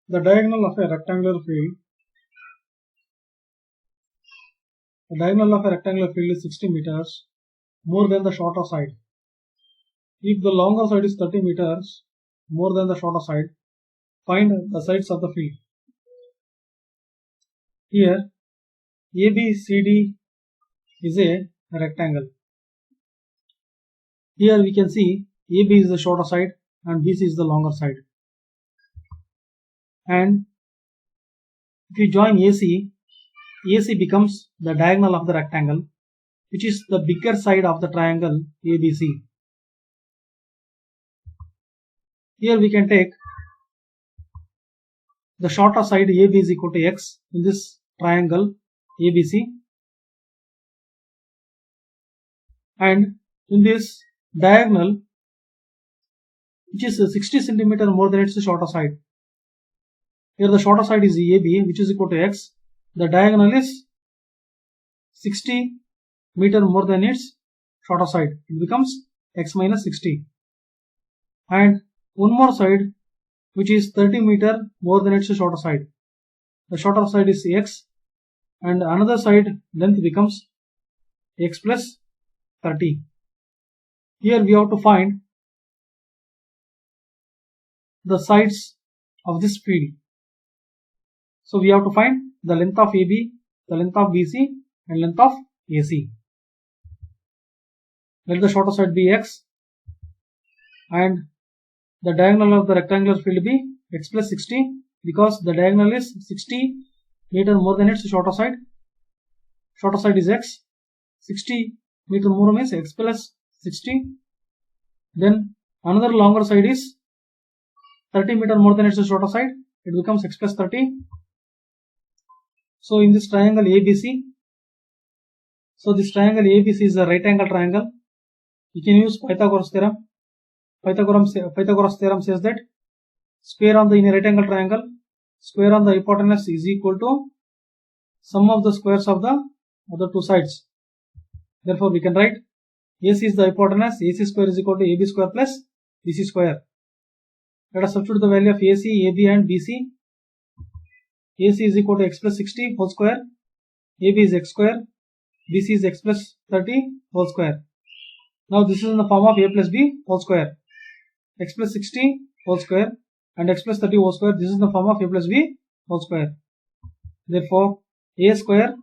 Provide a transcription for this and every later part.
The diagonal of a rectangular field is 60 meters more than the shorter side. If the longer side is 30 meters more than the shorter side, find the sides of the field. Here ABCD is a rectangle. Here we can see AB is the shorter side and BC is the longer side. And if you join AC becomes the diagonal of the rectangle, which is the bigger side of the triangle ABC. Here we can take the shorter side AB is equal to X in this triangle ABC, and in this diagonal, which is 60 centimeter more than its shorter side. Here the shorter side is AB, which is equal to X. The diagonal is 60 meter more than its shorter side. It becomes X minus 60. And one more side, which is 30 meter more than its shorter side. The shorter side is X, and another side length becomes X plus 30. Here we have to find the sides of this field. So we have to find the length of AB, the length of BC, and length of AC. Let the shorter side be X, and the diagonal of the rectangular field be X plus 60, because the diagonal is 60 meter more than its shorter side. Shorter side is X, 60 meter more means X plus 60. Then another longer side is 30 meter more than its shorter side. It becomes X plus 30. So in this triangle ABC, this triangle ABC is a right angle triangle. You can use Pythagoras theorem. Pythagoras theorem says that square on the in a right angle triangle, square on the hypotenuse is equal to sum of the squares of the other two sides. Therefore we can write AC is the hypotenuse, AC square is equal to AB square plus BC square. Let us substitute the value of AC, AB and BC. AC is equal to X plus 60 whole square, AB is X square, BC is X plus 30 whole square. Now this is in the form of A plus B whole square. X plus 60 whole square and X plus 30 whole square. This is in the form of A plus B whole square. Therefore A square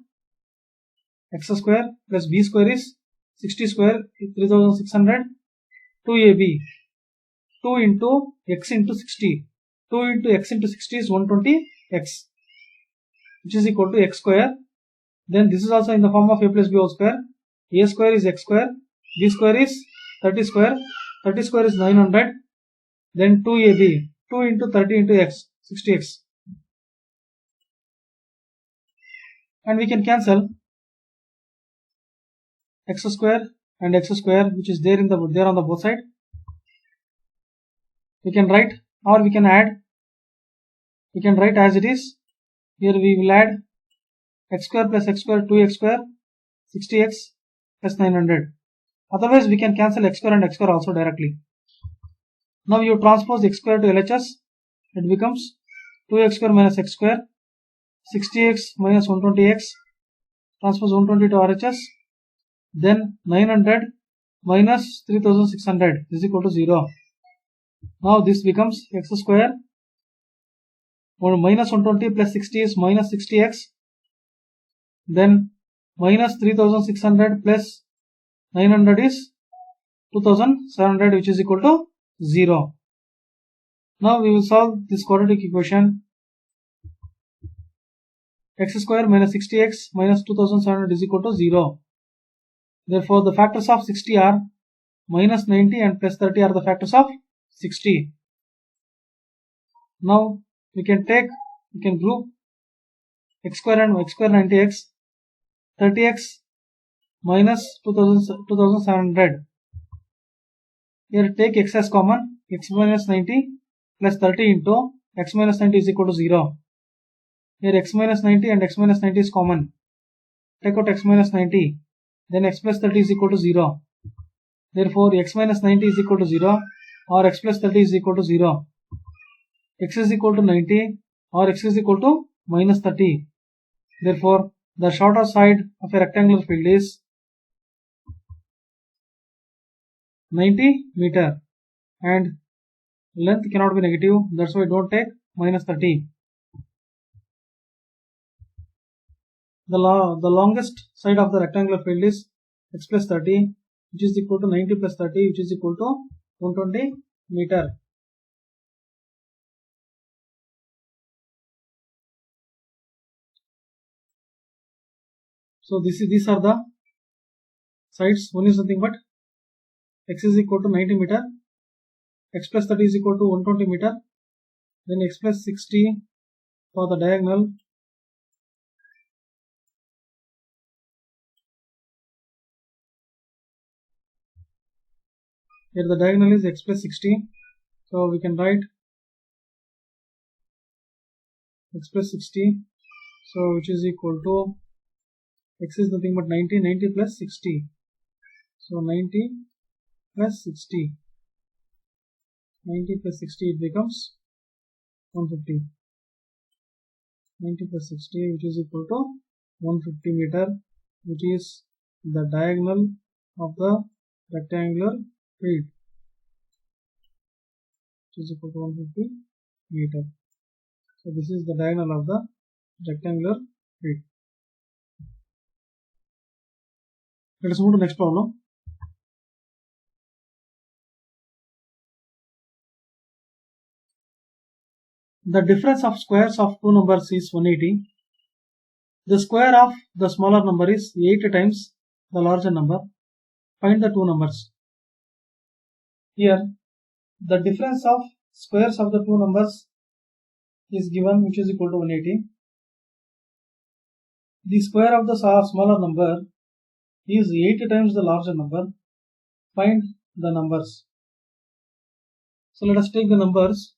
X square plus B square is 60 square 3600. 2AB 2 into X into 60. 2 into X into 60 is 120X, which is equal to X square. Then this is also in the form of A plus B whole square. A square is X square, B square is 30 square, 30 square is 900. Then 2AB 2 into 30 into X, 60X. And we can cancel X square and X square, which is there on the both side. We can write, or we can add. We can write as it is. Here we will add X square plus X square 2X square 60X plus 900. Otherwise we can cancel X square and X square also directly. Now you transpose X square to LHS. It becomes 2X square minus X square, 60X minus 120X, transpose 120 to RHS. Then 900 minus 3600 is equal to 0. Now this becomes X square, minus 120 plus 60 is minus 60X. Then minus 3600 plus 900 is 2700, which is equal to 0. Now we will solve this quadratic equation. X square minus 60X minus 2700 is equal to 0. Therefore the factors of 60 are minus 90 and plus 30 are the factors of 60. Now we can group X square and X square 90X, 30X minus 2700. Here take X as common, X minus 90 plus 30 into X minus 90 is equal to 0. Here X minus 90 and X minus 90 is common. Take out X minus 90. Then X plus 30 is equal to 0. Therefore X minus 90 is equal to 0 or X plus 30 is equal to 0. X is equal to 90 or x is equal to minus 30. Therefore, the shorter side of a rectangular field is 90 meter and length cannot be negative, that's why don't take minus 30. The longest side of the rectangular field is x plus 30, which is equal to 90 plus 30, which is equal to 120 meter. So these are the sides. One is nothing but x is equal to 90 meter, x plus 30 is equal to 120 meter, then x plus 60 for the diagonal, here the diagonal is x plus 60, so we can write x plus 60, so which is equal to x is nothing but 90 plus 60, so 90 plus 60, 90 plus 60 it becomes 150, 90 plus 60 which is equal to 150 meter, which is the diagonal of the rectangular field, which is equal to 150 meter. So this is the diagonal of the rectangular field. Let us move to next problem. The difference of squares of two numbers is 180. The square of the smaller number is 8 times the larger number. Find the two numbers. Here, the difference of squares of the two numbers is given, which is equal to 180. The square of the smaller number is 8 times the larger number. Find the numbers. So let us take the numbers.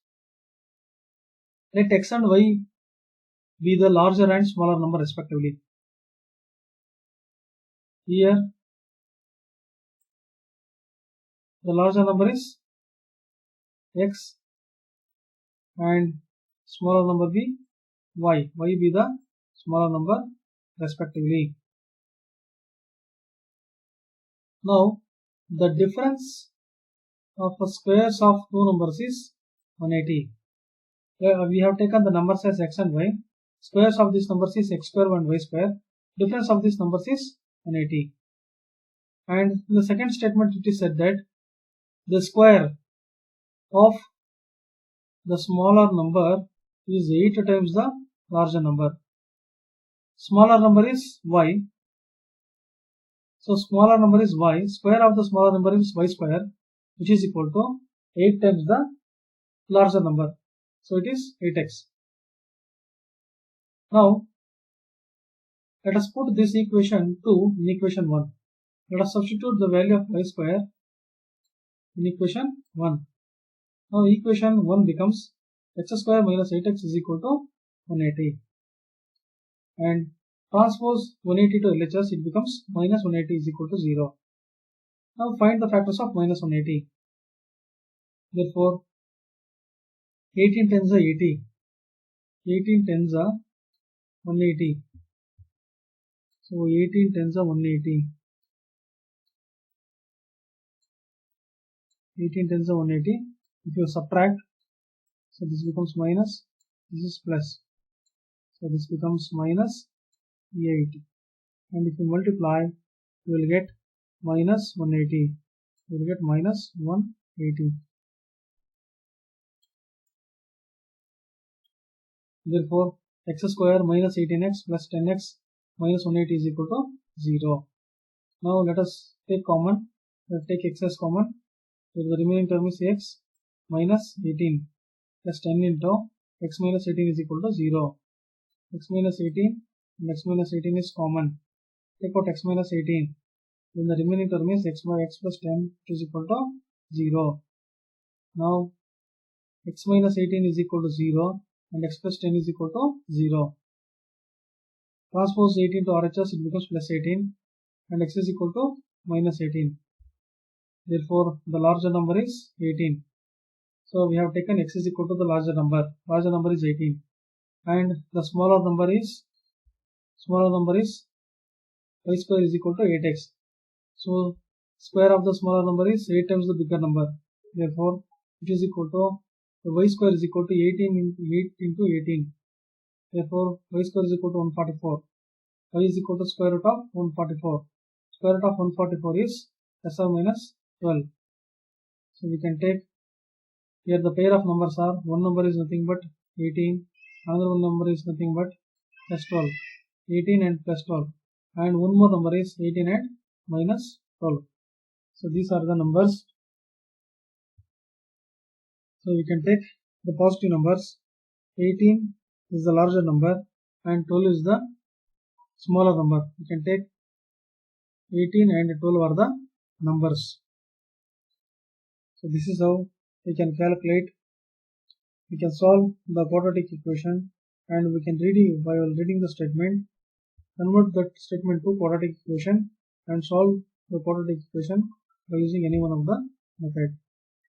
Let x and y be the larger and smaller number respectively. Here the larger number is x and smaller number be y. Y be the smaller number respectively. Now the difference of the squares of two numbers is 180. We have taken the numbers as x and y. Squares of these numbers is x square and y square. Difference of these numbers is 180. And in the second statement it is said that the square of the smaller number is 8 times the larger number. Smaller number is y. So smaller number is y. Square of the smaller number is y square, which is equal to 8 times the larger number. So it is 8x. Now let us put this equation 2 in equation 1. Let us substitute the value of y square in equation 1. Now equation 1 becomes x square minus 8x is equal to 180. And transpose 180 to LHS, it becomes minus 180 is equal to 0. Now find the factors of minus 180. Therefore 18 tens are 80. 18 tens are 180. So 18 tens are 180. 18 tens are 180. If you subtract, so this becomes minus, this is plus. So this becomes minus 80. And if you multiply, you will get minus 180. You will get minus 180. Therefore, x square minus 18x plus 10x minus 180 is equal to 0. Now let us take common. Let us take x as common. So the remaining term is x minus 18 plus 10 into x minus 18 is equal to 0. X minus 18 and x minus 18 is common. Take out x minus 18. Then the remaining term is x by x plus 10, which is equal to 0. Now x minus 18 is equal to 0 and x plus 10 is equal to 0. Transpose 18 to RHS, it becomes plus 18 and x is equal to minus 18. Therefore, the larger number is 18. So we have taken x is equal to the larger number. Larger number is 18. and the smaller number is y square is equal to 8x. So square of the smaller number is 8 times the bigger number. Therefore, it is equal to y square is equal to 18 into 18. Therefore, y square is equal to 144. Y is equal to square root of 144. Square root of 144 is plus or minus 12. So we can take here the pair of numbers are, one number is nothing but 18, another one number is nothing but plus 12, 18 and plus 12, and one more number is 18 and minus 12. So these are the numbers. So we can take the positive numbers. 18 is the larger number and 12 is the smaller number. We can take 18 and 12 are the numbers. So this is how we can calculate. We can solve the quadratic equation, and we can while reading the statement, convert that statement to quadratic equation and solve the quadratic equation by using any one of the method.